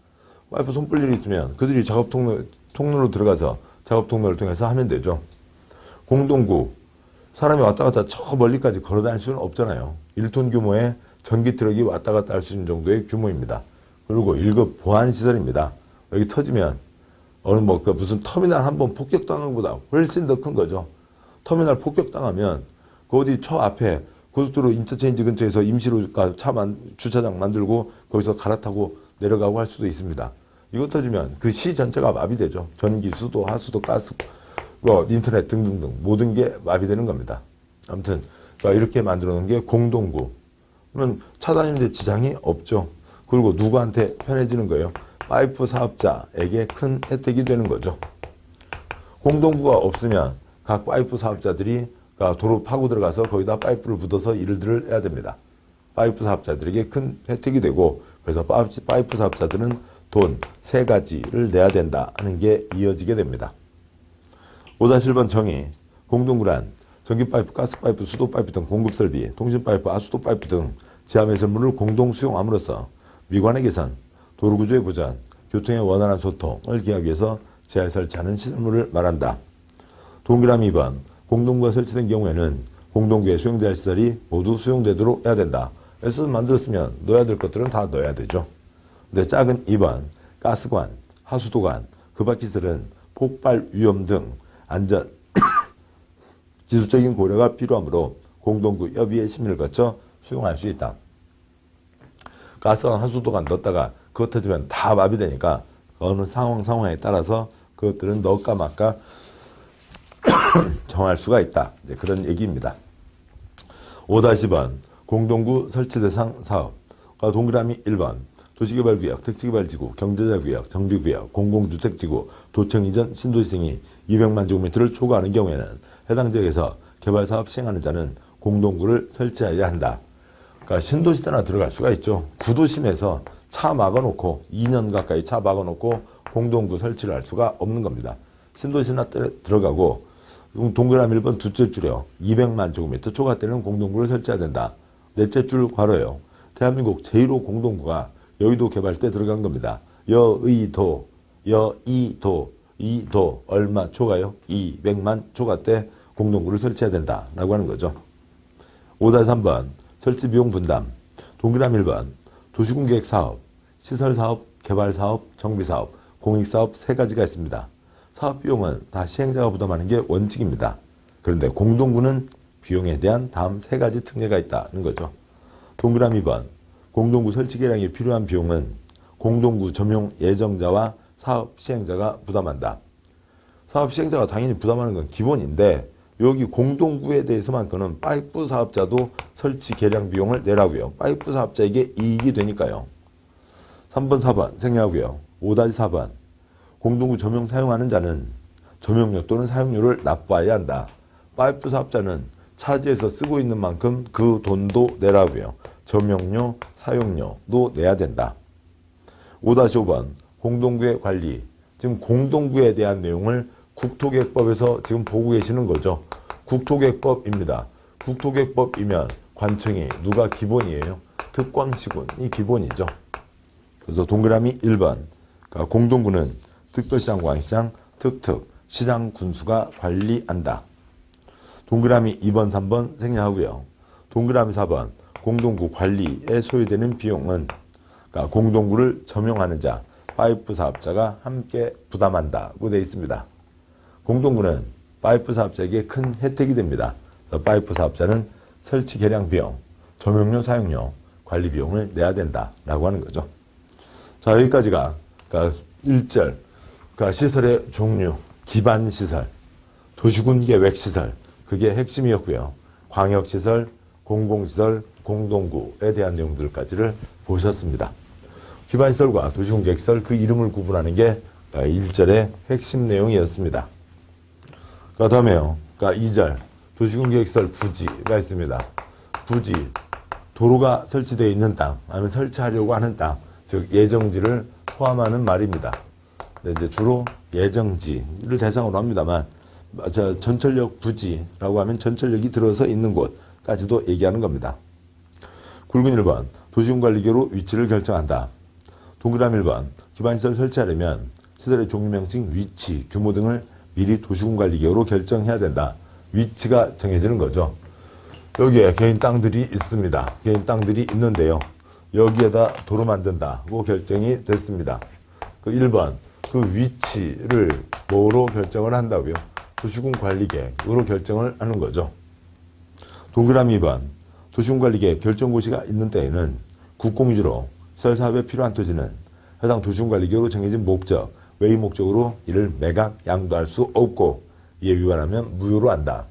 파이프 손볼 일이 있으면 그들이 작업 통로로 들어가서 작업 통로를 통해서 하면 되죠. 공동구. 사람이 왔다 갔다 저 멀리까지 걸어 다닐 수는 없잖아요. 1톤 규모의 전기 트럭이 왔다 갔다 할 수 있는 정도의 규모입니다. 그리고 1급 보안시설입니다. 여기 터지면 무슨 터미널 한번 폭격당한 것보다 훨씬 더 큰 거죠. 터미널 폭격당하면 그 어디 저 앞에 고속도로 인터체인지 근처에서 임시로 주차장 만들고 거기서 갈아타고 내려가고 할 수도 있습니다. 이거 터지면 그 시 전체가 마비되죠. 전기, 수도, 하수도, 가스, 인터넷 등등등 모든 게 마비되는 겁니다. 아무튼 이렇게 만들어 놓은 게 공동구. 그러면 차 다니는데 지장이 없죠. 그리고 누구한테 편해지는 거예요? 파이프 사업자에게 큰 혜택이 되는 거죠. 공동구가 없으면 각 파이프 사업자들이 도로 파고 들어가서 거기다 파이프를 묻어서 일들을 해야 됩니다. 파이프 사업자들에게 큰 혜택이 되고, 그래서 파이프 사업자들은 돈 3가지를 내야 된다 하는 게 이어지게 됩니다. 5-1번 정의. 공동구란 전기파이프, 가스파이프, 수도파이프 등 공급설비, 통신파이프, 하수도파이프 등 지하매설물을 공동 수용함으로써 미관의 개선, 도로구조의 보전, 교통의 원활한 소통을 기하기 위해서 지하에 설치하는 시설물을 말한다. 동그라미 2번. 공동구가 설치된 경우에는 공동구에 수용될 시설이 모두 수용되도록 해야 된다. 그래서 만들었으면 넣어야 될 것들은 다 넣어야 되죠. 근데 작은 2번. 가스관, 하수도관, 급압시설은 폭발 위험 등 안전, 기술적인 고려가 필요하므로 공동구 협의의 심의를 거쳐 수용할 수 있다. 가스관, 하수도관 넣었다가 그거 터지면 다 마비되니까 어느 상황에 따라서 그것들은 넣을까 말까 정할 수가 있다. 이제 그런 얘기입니다. 5-번 공동구 설치 대상 사업. 동그라미 1번. 도시개발구역, 택지개발지구, 경제자구역, 정비구역, 공공주택지구, 도청 이전 신도시생이 200만 제곱미터를 초과하는 경우에는 해당 지역에서 개발사업 시행하는 자는 공동구를 설치해야 한다. 그러니까 신도시대나 들어갈 수가 있죠. 구도심에서 차 막아놓고 2년 가까이 차 막아놓고 공동구 설치를 할 수가 없는 겁니다. 신도시나 들어가고 동그라미 1번 둘째 줄이요. 200만 제곱미터 초과되는 공동구를 설치해야 된다. 넷째 줄 괄호예요. 대한민국 제1호 공동구가 여의도 개발 때 들어간 겁니다. 여의도 이도 얼마 초과요? 200만 초과 때 공동구를 설치해야 된다라고 하는 거죠. 5-3번 설치 비용 분담. 동그라미 1번 도시군계획 사업, 시설 사업, 개발 사업, 정비 사업, 공익 사업 3가지가 있습니다. 사업 비용은 다 시행자가 부담하는 게 원칙입니다. 그런데 공동구는 비용에 대한 다음 3가지 특례가 있다는 거죠. 동그라미 2번 공동구 설치 계량에 필요한 비용은 공동구 점용 예정자와 사업 시행자가 부담한다. 사업 시행자가 당연히 부담하는 건 기본인데 여기 공동구에 대해서만큼은 파이프 사업자도 설치 계량 비용을 내라고요. 파이프 사업자에게 이익이 되니까요. 3번, 4번 생략하고요. 5-4번 공동구 점용 사용하는 자는 점용료 또는 사용료를 납부해야 한다. 파이프 사업자는 차지해서 쓰고 있는 만큼 그 돈도 내라고요. 점용료, 사용료도 내야 된다. 5-5번 공동구의 관리. 지금 공동구에 대한 내용을 국토계획법에서 지금 보고 계시는 거죠. 국토계획법입니다. 국토계획법이면 관청이 누가 기본이에요? 특광시군이 기본이죠. 그래서 동그라미 1번 그러니까 공동구는 특별시장, 광시장, 특특, 시장, 군수가 관리한다. 동그라미 2번, 3번 생략하고요. 동그라미 4번 공동구 관리에 소요되는 비용은 그러니까 공동구를 점용하는 자, 파이프 사업자가 함께 부담한다고 되어 있습니다. 공동구는 파이프 사업자에게 큰 혜택이 됩니다. 파이프 사업자는 설치 계량 비용, 점용료, 사용료, 관리 비용을 내야 된다라고 하는 거죠. 자, 여기까지가 그러니까 1절 그러니까 시설의 종류, 기반시설, 도시군 계획시설 그게 핵심이었고요. 광역시설, 공공시설, 공동구에 대한 내용들까지를 보셨습니다. 기반시설과 도시군 계획시설 그 이름을 구분하는 게 1절의 핵심 내용이었습니다. 그 다음에요. 그러니까 2절 도시군 계획시설 부지가 있습니다. 부지, 도로가 설치되어 있는 땅, 아니면 설치하려고 하는 땅, 즉 예정지를 포함하는 말입니다. 이제 주로 예정지를 대상으로 합니다만 전철역 부지라고 하면 전철역이 들어서 있는 곳까지도 얘기하는 겁니다. 굵은 1번 도시군관리계로 위치를 결정한다. 동그라미 1번 기반시설 설치하려면 시설의 종류명칭, 위치, 규모 등을 미리 도시군관리계로 결정해야 된다. 위치가 정해지는 거죠. 여기에 개인 땅들이 있습니다. 개인 땅들이 있는데요. 여기에다 도로 만든다고 결정이 됐습니다. 그 1번 그 위치를 뭐로 결정을 한다고요? 도시군관리계획으로 결정을 하는 거죠. 동그라미 2번 도시군관리계획 결정고시가 있는 때에는 국공유지로 시설사업에 필요한 토지는 해당 도시군관리계획으로 정해진 목적, 외의 목적으로 이를 매각, 양도할 수 없고 이에 위반하면 무효로 한다.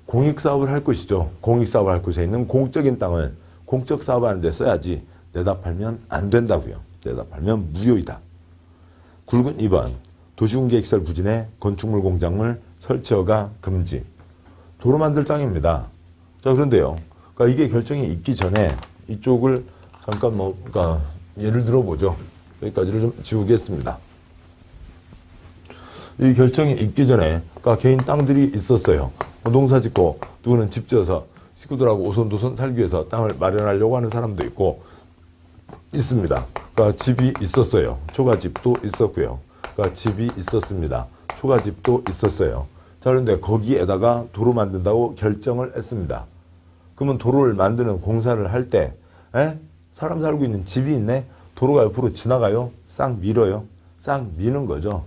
공익사업을 할 것이죠. 공익사업을 할 곳에 있는 공적인 땅을 공적사업을 하는 데 써야지 내다 팔면 안 된다고요. 내다 팔면 무효이다. 굵은 2번 도시군계획시설 부지 내 건축물, 공작물 설치허가 금지. 도로 만들 땅입니다. 자, 그런데요. 그러니까 이게 결정이 있기 전에 이쪽을 잠깐 그러니까 예를 들어보죠. 여기까지를 좀 지우겠습니다. 이 결정이 있기 전에 그러니까 개인 땅들이 있었어요. 농사 짓고 누구는 집 지어서 식구들하고 오손도손 살기 위해서 땅을 마련하려고 하는 사람도 있고 있습니다. 그러니까 집이 있었어요. 초가집도 있었고요. 그러니까 집이 있었습니다. 초가집도 있었어요. 자, 그런데 거기에다가 도로 만든다고 결정을 했습니다. 그러면 도로를 만드는 공사를 할 때 사람 살고 있는 집이 있네? 도로가 옆으로 지나가요? 싹 밀어요? 싹 미는 거죠.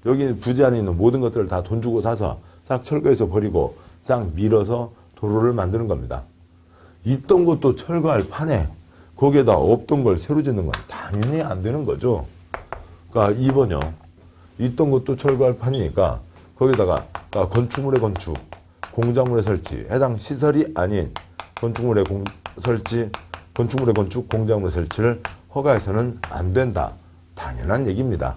여기 부지 안에 있는 모든 것들을 다 돈 주고 사서 싹 철거해서 버리고 싹 밀어서 도로를 만드는 겁니다. 있던 것도 철거할 판에 거기에다 없던 걸 새로 짓는 건 당연히 안 되는 거죠. 그러니까 2번요. 있던 것도 철거할 판이니까 거기다가 그러니까 건축물의 건축, 공작물의 설치, 해당 시설이 아닌 건축물의 설치, 건축물의 건축, 공작물의 설치를 허가해서는 안 된다. 당연한 얘기입니다.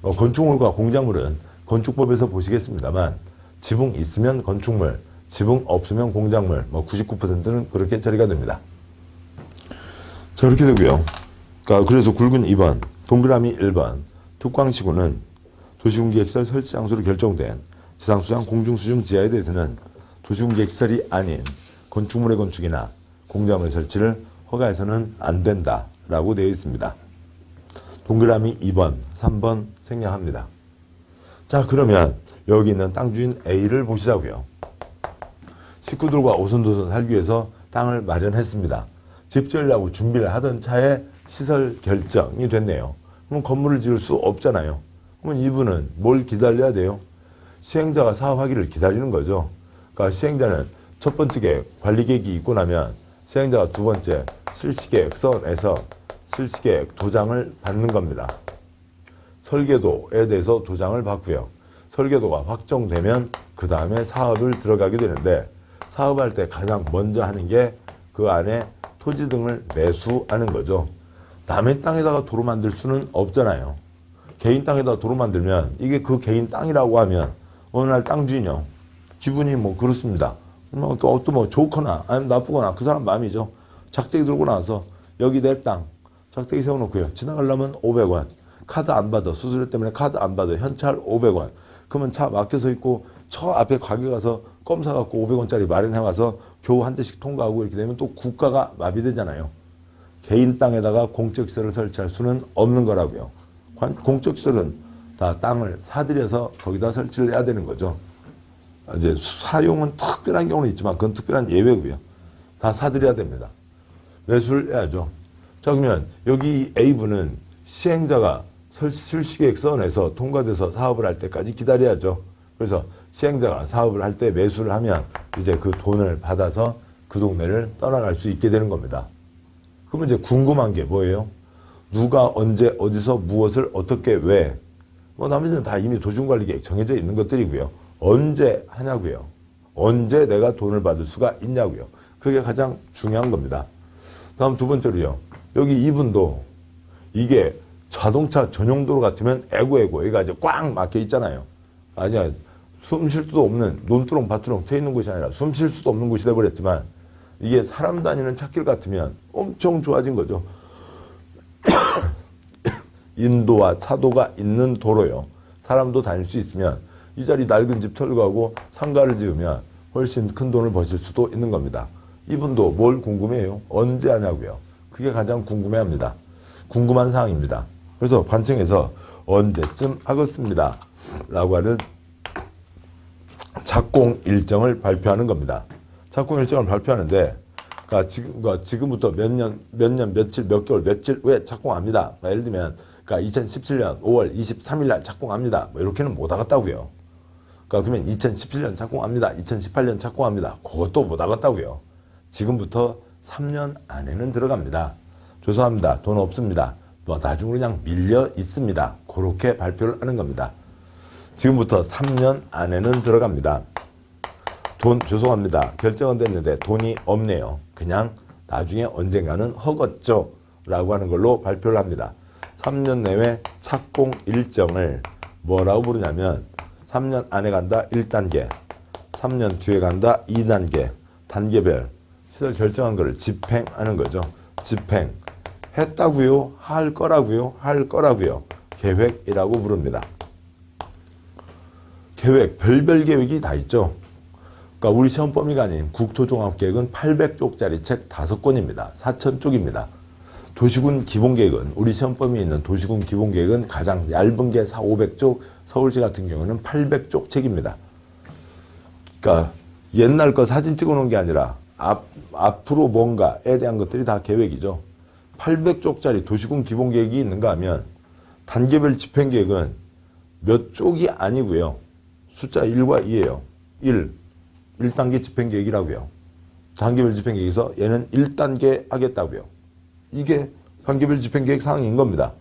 건축물과 공작물은 건축법에서 보시겠습니다만 지붕 있으면 건축물, 지붕 없으면 공작물, 99%는 그렇게 처리가 됩니다. 자, 이렇게 되고요. 그러니까 그래서 굵은 2번, 동그라미 1번, 특광시구는 도시군기획시설 설치 장소로 결정된 지상수장, 공중수중 지하에 대해서는 도시군기획시설이 아닌 건축물의 건축이나 공작물의 설치를 허가해서는 안 된다라고 되어 있습니다. 동그라미 2번, 3번 생략합니다. 자, 그러면 여기 있는 땅 주인 A를 보시자고요. 식구들과 오손도손 살기 위해서 땅을 마련했습니다. 집 지으려고 준비를 하던 차에 시설 결정이 됐네요. 그럼 건물을 지을 수 없잖아요. 그러면 이분은 뭘 기다려야 돼요? 시행자가 사업하기를 기다리는 거죠. 그러니까 시행자는 첫 번째 계획, 관리계획이 있고 나면 시행자가 두 번째 실시계획 써내서 실시계획 도장을 받는 겁니다. 설계도에 대해서 도장을 받고요. 설계도가 확정되면 그 다음에 사업을 들어가게 되는데 사업할 때 가장 먼저 하는 게 그 안에 토지 등을 매수하는 거죠. 남의 땅에다가 도로 만들 수는 없잖아요. 개인 땅에다가 도로 만들면 이게 그 개인 땅이라고 하면 어느 날 땅 주인이요. 기분이 그렇습니다. 또 좋거나 아니면 나쁘거나 그 사람 마음이죠. 작대기 들고 나와서 여기 내 땅. 작대기 세워놓고요. 지나가려면 500원. 카드 안 받아. 수수료 때문에 카드 안 받아. 현찰 500원. 그러면 차 막혀서 있고 저 앞에 가게 가서 껌 사갖고 500원짜리 마련해와서 겨우 한 대씩 통과하고 이렇게 되면 또 국가가 마비되잖아요. 개인 땅에다가 공적시설을 설치할 수는 없는 거라고요. 공적시설은 다 땅을 사들여서 거기다 설치를 해야 되는 거죠. 이제 사용은 특별한 경우는 있지만 그건 특별한 예외고요. 다 사들여야 됩니다. 매수를 해야죠. 자, 그러면 여기 A분은 시행자가 실시계획 써내서 통과돼서 사업을 할 때까지 기다려야죠. 그래서 시행자가 사업을 할 때 매수를 하면 이제 그 돈을 받아서 그 동네를 떠나갈 수 있게 되는 겁니다. 그러면 이제 궁금한 게 뭐예요? 누가 언제 어디서 무엇을 어떻게 왜 나머지는 다 이미 도시군관리계획 정해져 있는 것들이고요. 언제 하냐고요. 언제 내가 돈을 받을 수가 있냐고요. 그게 가장 중요한 겁니다. 다음 두 번째로요. 여기 이분도 이게 자동차 전용도로 같으면 에고 여기가 이제 꽉 막혀 있잖아요. 아니야. 숨 쉴 수도 없는 논두렁 밭두렁 트여 있는 곳이 아니라 숨 쉴 수도 없는 곳이 돼버렸지만 이게 사람 다니는 찻길 같으면 엄청 좋아진 거죠. 인도와 차도가 있는 도로요. 사람도 다닐 수 있으면 이 자리 낡은 집 털고 상가를 지으면 훨씬 큰 돈을 버실 수도 있는 겁니다. 이분도 뭘 궁금해요? 언제 하냐고요. 그게 가장 궁금해합니다. 궁금한 사항입니다. 그래서 관청에서 언제쯤 하겠습니다 라고 하는 착공 일정을 발표하는 겁니다. 착공 일정을 발표하는데 지금부터 몇 년, 며칠, 몇 개월, 며칠 후에 착공합니다. 예를 들면 2017년 5월 23일 날 착공합니다. 이렇게는 못 하겠다고요. 그러면 2017년 착공합니다. 2018년 착공합니다. 그것도 못 하겠다고요. 지금부터 3년 안에는 들어갑니다. 죄송합니다. 돈 없습니다. 나중에 그냥 밀려 있습니다. 그렇게 발표를 하는 겁니다. 지금부터 3년 안에는 들어갑니다. 죄송합니다. 결정은 됐는데 돈이 없네요. 그냥 나중에 언젠가는 허겄죠. 라고 하는 걸로 발표를 합니다. 3년 내외 착공 일정을 뭐라고 부르냐면 3년 안에 간다 1단계, 3년 뒤에 간다 2단계, 단계별 시설 결정한 거를 집행하는 거죠. 집행. 했다고요? 할 거라고요? 할 거라고요. 계획이라고 부릅니다. 계획, 별별 계획이 다 있죠. 그러니까 우리 시험 범위가 아닌 국토종합계획은 800쪽짜리 책 5권입니다. 4,000쪽입니다. 도시군 기본계획은 우리 시험 범위에 있는 도시군 기본계획은 가장 얇은 게 500쪽, 서울시 같은 경우는 800쪽 책입니다. 그러니까 옛날 거 사진 찍어놓은 게 아니라 앞으로 뭔가에 대한 것들이 다 계획이죠. 800쪽짜리 도시군 기본계획이 있는가 하면 단계별 집행계획은 몇 쪽이 아니고요. 숫자 1과 2예요. 1단계 집행계획이라고요. 단계별 집행계획에서 얘는 1단계 하겠다고요. 이게 단계별 집행계획 사항인 겁니다.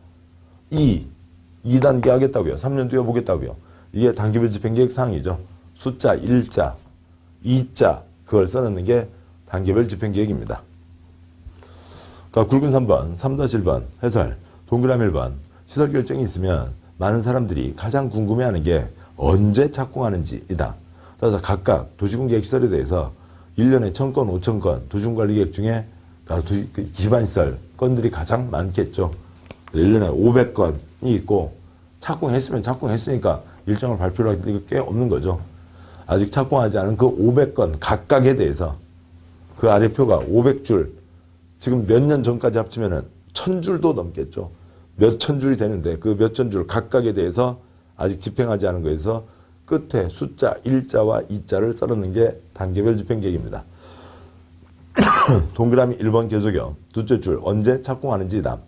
2단계 하겠다고요. 3년 뒤에 보겠다고요. 이게 단계별 집행계획 사항이죠. 숫자 1자, 2자 그걸 써놓는 게 단계별 집행계획입니다. 그러니까 굵은 3번, 3-1번 해설, 동그라미 1번 시설 결정이 있으면 많은 사람들이 가장 궁금해하는 게 언제 착공하는지이다. 따라서 각각 도시군 계획시설에 대해서 1년에 1,000건, 5,000건 도시군관리계획 중에 기반시설 건들이 가장 많겠죠. 1년에 500건이 있고 착공했으면 착공했으니까 일정을 발표를 할 게 없는 거죠. 아직 착공하지 않은 그 500건 각각에 대해서 그 아래 표가 500줄 지금 몇 년 전까지 합치면은 1,000줄도 넘겠죠. 몇 천 줄이 되는데 그 몇 천 줄 각각에 대해서 아직 집행하지 않은 거에서 끝에 숫자 1자와 2자를 써놓는 게 단계별 집행계획입니다. 동그라미 1번 계속형 둘째 줄 언제 착공하는지다.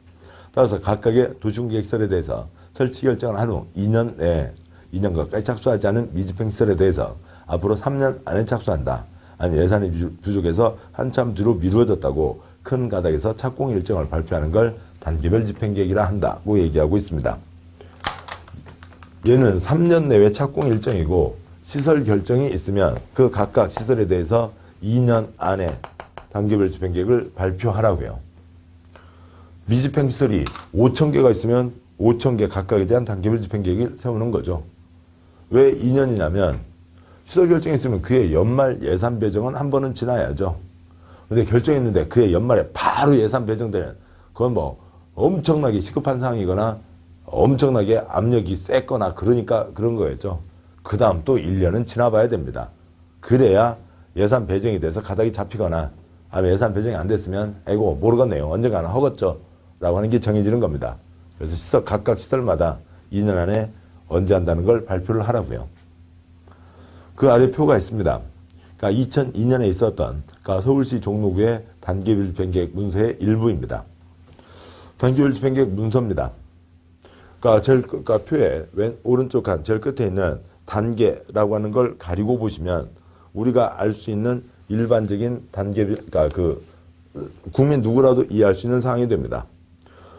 따라서 각각의 도시군계획시설에 대해서 설치 결정을 한 후 2년 내에 2년 가까이 착수하지 않은 미집행시설에 대해서 앞으로 3년 안에 착수한다. 아니면 예산이 부족해서 한참 뒤로 미루어졌다고 큰 가닥에서 착공 일정을 발표하는 걸 단계별 집행계획이라 한다고 얘기하고 있습니다. 얘는 3년 내외 착공 일정이고 시설 결정이 있으면 그 각각 시설에 대해서 2년 안에 단계별 집행계획을 발표하라고요. 미집행시설이 5,000개가 있으면 5,000개 각각에 대한 단계별 집행계획을 세우는 거죠. 왜 2년이냐면 시설 결정이 있으면 그해 연말 예산 배정은 한 번은 지나야죠. 근데 결정했는데 그해 연말에 바로 예산 배정되는 그건 뭐 엄청나게 시급한 상황이거나 엄청나게 압력이 셌거나 그러니까 그런 거였죠. 그 다음 또 1년은 지나봐야 됩니다. 그래야 예산 배정이 돼서 가닥이 잡히거나 아니면 예산 배정이 안 됐으면 아이고 모르겠네요. 언젠가는 허겄죠. 라고 하는 게 정해지는 겁니다. 그래서 각각 시설마다 2년 안에 언제 한다는 걸 발표를 하라고요. 그 아래 표가 있습니다. 그러니까 2002년에 있었던 그러니까 서울시 종로구의 단계별 집행계획 문서의 일부입니다. 단계별 집행계획 문서입니다. 그러니까 표의 오른쪽 한 제일 끝에 있는 단계라고 하는 걸 가리고 보시면 우리가 알 수 있는 일반적인 단계별, 그러니까 국민 누구라도 이해할 수 있는 사항이 됩니다.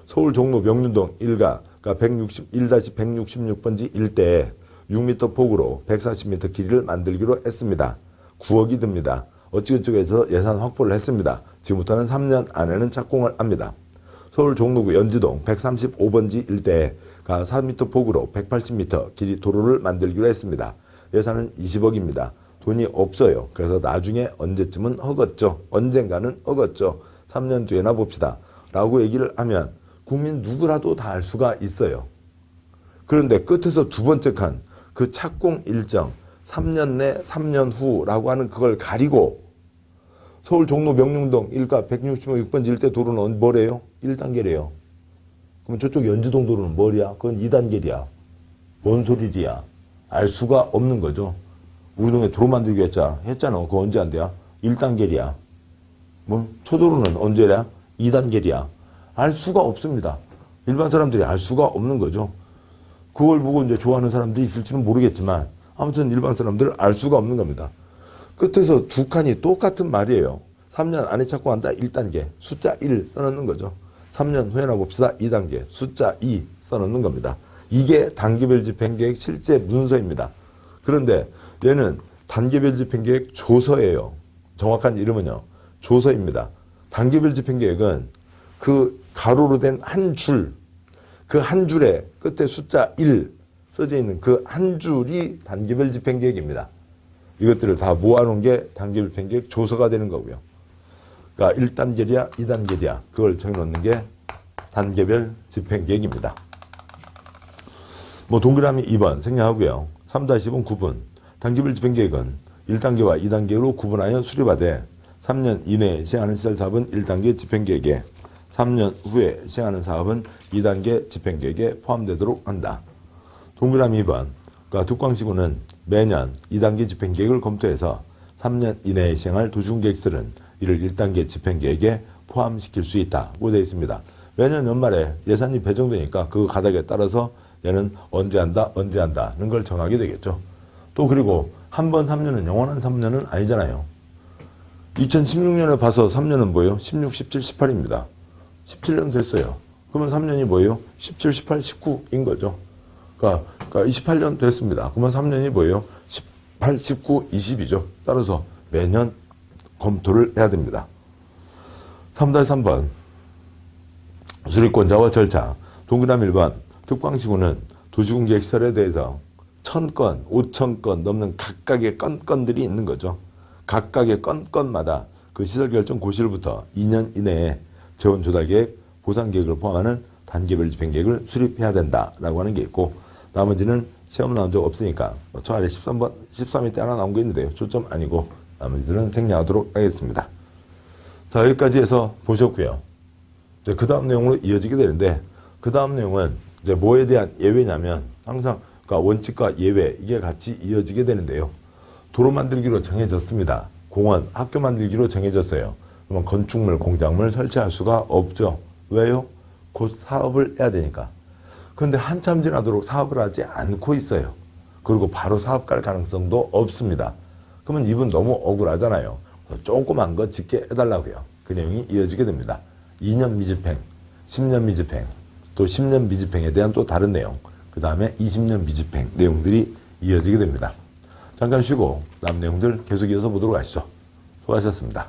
서울 종로 명륜동 1가 그러니까 1-166번지 일대에 6m 폭으로 140m 길이를 만들기로 했습니다. 9억이 듭니다. 어찌저찌해서 예산 확보를 했습니다. 지금부터는 3년 안에는 착공을 합니다. 서울 종로구 연지동 135번지 일대에 4m 폭으로 180m 길이 도로를 만들기로 했습니다. 예산은 20억입니다. 돈이 없어요. 그래서 나중에 언제쯤은 허겄죠. 언젠가는 허겄죠. 3년 뒤에나 봅시다. 라고 얘기를 하면 국민 누구라도 다 알 수가 있어요. 그런데 끝에서 두 번째 칸, 그 착공 일정, 3년 내, 3년 후라고 하는 그걸 가리고 서울 종로 명륜동 1가 166번지 일대 도로는 뭐래요? 1단계래요. 그럼 저쪽 연지동 도로는 뭐야? 그건 2단계야. 뭔 소리야? 알 수가 없는 거죠. 우리 동네 도로 만들기 했잖아. 그거 언제 안 돼요? 1단계야. 뭐 초도로는 언제냐? 2단계야. 알 수가 없습니다. 일반 사람들이 알 수가 없는 거죠. 그걸 보고 이제 좋아하는 사람들이 있을지는 모르겠지만 아무튼 일반 사람들은 알 수가 없는 겁니다. 끝에서 두 칸이 똑같은 말이에요. 3년 안에 착공한다 1단계 숫자 1 써놓는 거죠. 3년 후에나 봅시다 2단계 숫자 2 써놓는 겁니다. 이게 단계별 집행계획 실제 문서입니다. 그런데 얘는 단계별 집행계획 조서예요. 정확한 이름은요. 조서입니다. 단계별 집행계획은 그 가로로 된 한 줄, 그 한 줄에 끝에 숫자 1 써져 있는 그 한 줄이 단계별 집행계획입니다. 이것들을 다 모아놓은 게 단계별 집행계획 조서가 되는 거고요. 그러니까 1단계냐 2단계냐 그걸 정해놓는 게 단계별 집행계획입니다. 뭐 동그라미 2번 생략하고요. 3-2번 구분. 단계별 집행계획은 1단계와 2단계로 구분하여 수립하되 3년 이내에 시행하는 시설 사업은 1단계 집행계획에 3년 후에 시행하는 사업은 2단계 집행계획에 포함되도록 한다. 동그라미 2번. 그러니까 특광시군은 매년 2단계 집행계획을 검토해서 3년 이내에 시행할 도시군계획설은 이를 1단계 집행계획에 포함시킬 수 있다고 되어 있습니다. 매년 연말에 예산이 배정되니까 그 가닥에 따라서 얘는 언제 한다는 걸 정하게 되겠죠. 또 그리고 한 번 3년은 영원한 3년은 아니잖아요. 2016년에 봐서 3년은 뭐예요? 16, 17, 18입니다. 17년 됐어요. 그러면 3년이 뭐예요? 17, 18, 19인 거죠. 그러니까 28년 됐습니다. 그러면 3년이 뭐예요? 18, 19, 20이죠. 따라서 매년 검토를 해야 됩니다. 3-3번 수립권자와 절차. 동그라미 1번 특광시군은 도시군계획시설에 대해서 1000건, 5000건 넘는 각각의 건들이 있는 거죠. 각각의 건마다 그 시설 결정 고시일부터 2년 이내에 재원 조달계획, 보상계획을 포함하는 단계별 집행계획을 수립해야 된다라고 하는 게 있고, 나머지는 시험 나온 적 없으니까 저 아래 13번, 13위 때 하나 나온 게 있는데요. 초점 아니고 나머지들은 생략하도록 하겠습니다. 자, 여기까지 해서 보셨고요. 이제 그 다음 내용으로 이어지게 되는데, 그 다음 내용은 이제 뭐에 대한 예외냐면 항상 그러니까 원칙과 예외 이게 같이 이어지게 되는데요. 도로 만들기로 정해졌습니다. 공원, 학교 만들기로 정해졌어요. 그러면 건축물, 공작물 설치할 수가 없죠. 왜요? 곧 사업을 해야 되니까. 그런데 한참 지나도록 사업을 하지 않고 있어요. 그리고 바로 사업 갈 가능성도 없습니다. 그러면 이분 너무 억울하잖아요. 조그만 거 짓게 해달라고요. 그 내용이 이어지게 됩니다. 2년 미집행, 10년 미집행, 또 10년 미집행에 대한 또 다른 내용, 그 다음에 20년 미집행 내용들이 이어지게 됩니다. 잠깐 쉬고 남은 내용들 계속 이어서 보도록 하시죠. 수고하셨습니다.